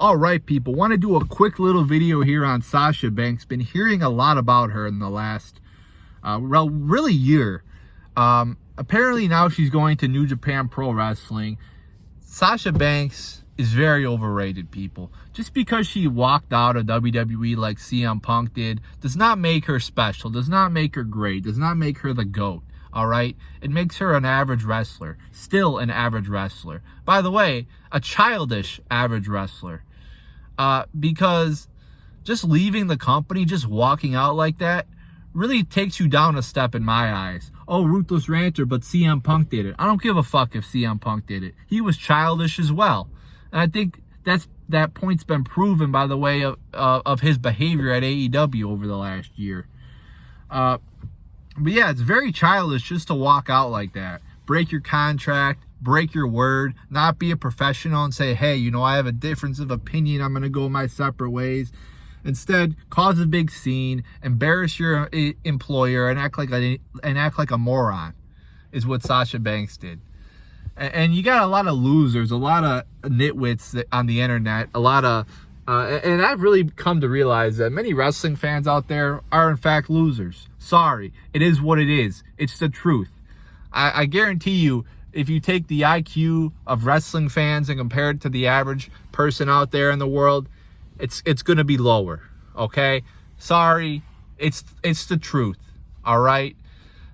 All right, people, want to do a quick little video here on Sasha Banks. Been hearing a lot about her in the last really year. Apparently now she's going to New Japan Pro Wrestling. Sasha Banks is very overrated, people. Just because she walked out of WWE like CM Punk did does not make her special, does not make her great, does not make her the GOAT. All right, it makes her an average wrestler, still an average wrestler. By the way, a childish average wrestler. Because just leaving the company, just walking out like that, really takes you down a step in my eyes. Oh, Ruthless Ranter, but CM Punk did it. I don't give a fuck if CM Punk did it. He was childish as well. And I think that point's been proven by the way of his behavior at AEW over the last year. But yeah, it's very childish just to walk out like that. Break your contract, break your word, not be a professional and say, hey, you know, I have a difference of opinion, I'm going to go my separate ways. Instead, cause a big scene, embarrass your employer, and act like a moron is what Sasha Banks did. And you got a lot of losers, a lot of nitwits on the internet, a lot of and I've really come to realize that many wrestling fans out there are in fact losers. Sorry, it is what it is. It's the truth. I guarantee you, if you take the IQ of wrestling fans and compare it to the average person out there in the world, it's going to be lower. Okay? Sorry, it's the truth. All right?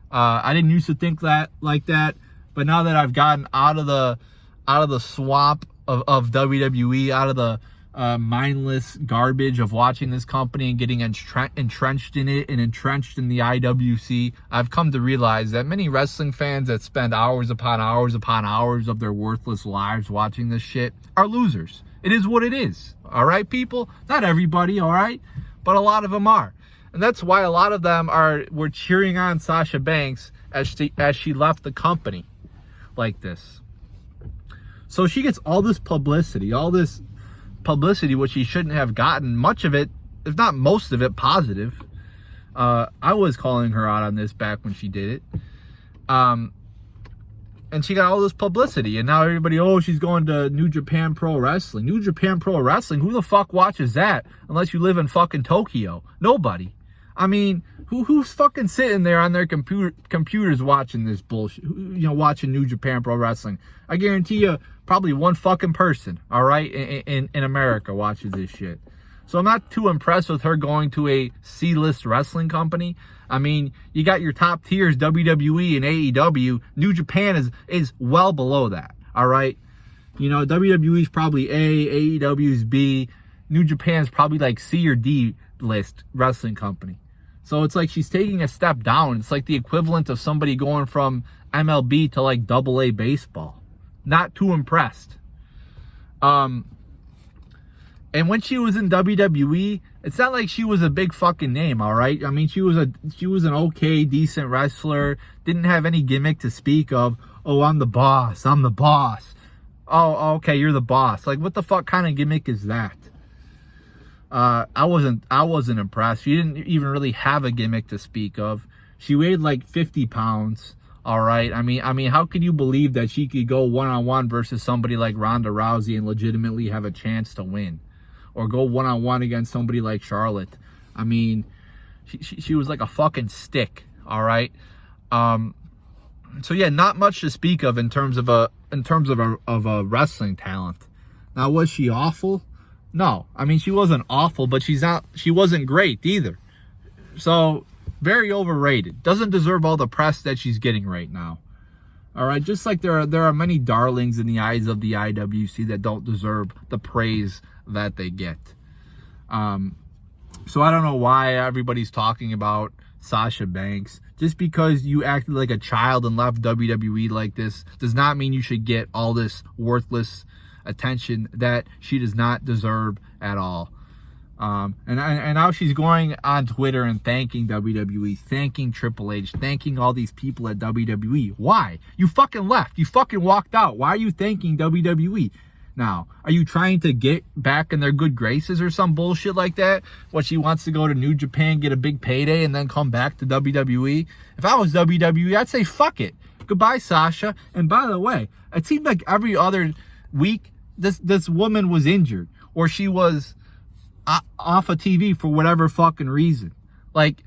I didn't used to think that like that, but now that I've gotten out of the swamp of WWE, out of the mindless garbage of watching this company and getting entrenched in it and entrenched in the IWC, I've come to realize that many wrestling fans that spend hours upon hours upon hours of their worthless lives watching this shit are losers. It is what it is. All right, people? Not everybody, all right? But a lot of them are. And that's why a lot of them were cheering on Sasha Banks as she left the company like this. So she gets all this publicity, which she shouldn't have gotten. Much of it, if not most of it, positive. I was calling her out on this back when she did it. And she got all this publicity, and now everybody, oh, she's going to New Japan Pro Wrestling. New Japan Pro Wrestling? Who the fuck watches that? Unless you live in fucking Tokyo. Nobody. I mean, who's fucking sitting there on their computers watching this bullshit? You know, watching New Japan Pro Wrestling. I guarantee you, probably one fucking person, all right, in America watches this shit. So I'm not too impressed with her going to a C-list wrestling company. I mean, you got your top tiers, WWE and AEW. New Japan is well below that, all right? You know, WWE is probably A, AEW is B. New Japan is probably like C or D list wrestling company. So it's like she's taking a step down. It's like the equivalent of somebody going from MLB to like AA baseball. Not too impressed. And when she was in WWE, it's not like she was a big fucking name, all right? I mean, she was an okay, decent wrestler. Didn't have any gimmick to speak of. Oh, I'm the boss. I'm the boss. Oh, okay, you're the boss. Like, what the fuck kind of gimmick is that? I wasn't impressed. She didn't even really have a gimmick to speak of. She weighed like 50 pounds. All right. I mean, how could you believe that she could go one-on-one versus somebody like Ronda Rousey and legitimately have a chance to win, or go one-on-one against somebody like Charlotte? I mean, she was like a fucking stick. All right. So yeah, not much to speak of in terms of a wrestling talent. Now, was she awful? No. I mean, she wasn't awful, but she wasn't great either. So, very overrated. Doesn't deserve all the press that she's getting right now. All right, just like there are many darlings in the eyes of the IWC that don't deserve the praise that they get. So I don't know why everybody's talking about Sasha Banks. Just because you acted like a child and left WWE like this does not mean you should get all this worthless attention that she does not deserve at all. And now she's going on Twitter and thanking WWE, thanking Triple H, thanking all these people at WWE. Why? You fucking left. You fucking walked out. Why are you thanking WWE? Now, are you trying to get back in their good graces or some bullshit like that? What, she wants to go to New Japan, get a big payday, and then come back to WWE? If I was WWE, I'd say fuck it. Goodbye, Sasha. And by the way, it seemed like every other week, this woman was injured. or she was off of TV for whatever fucking reason. Like,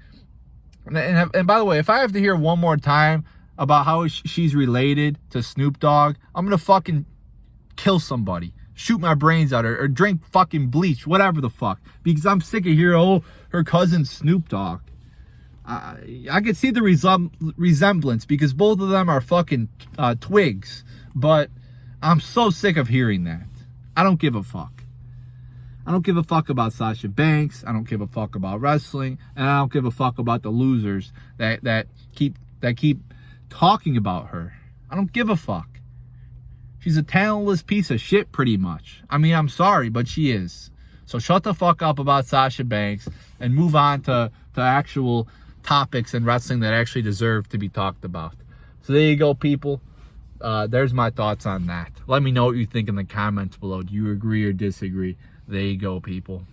and by the way, if I have to hear one more time about how she's related to Snoop Dogg, I'm gonna fucking kill somebody, shoot my brains out, or drink fucking bleach, whatever the fuck, because I'm sick of hearing, oh, her cousin Snoop Dogg. I could see the resemblance because both of them are fucking twigs, but I'm so sick of hearing that. I don't give a fuck. I don't give a fuck about Sasha Banks. I don't give a fuck about wrestling, and I don't give a fuck about the losers that keep talking about her. I don't give a fuck. She's a talentless piece of shit, pretty much. I mean, I'm sorry, but she is. So shut the fuck up about Sasha Banks and move on to actual topics in wrestling that actually deserve to be talked about. So there you go, people. There's my thoughts on that. Let me know what you think in the comments below. Do you agree or disagree? There you go, people.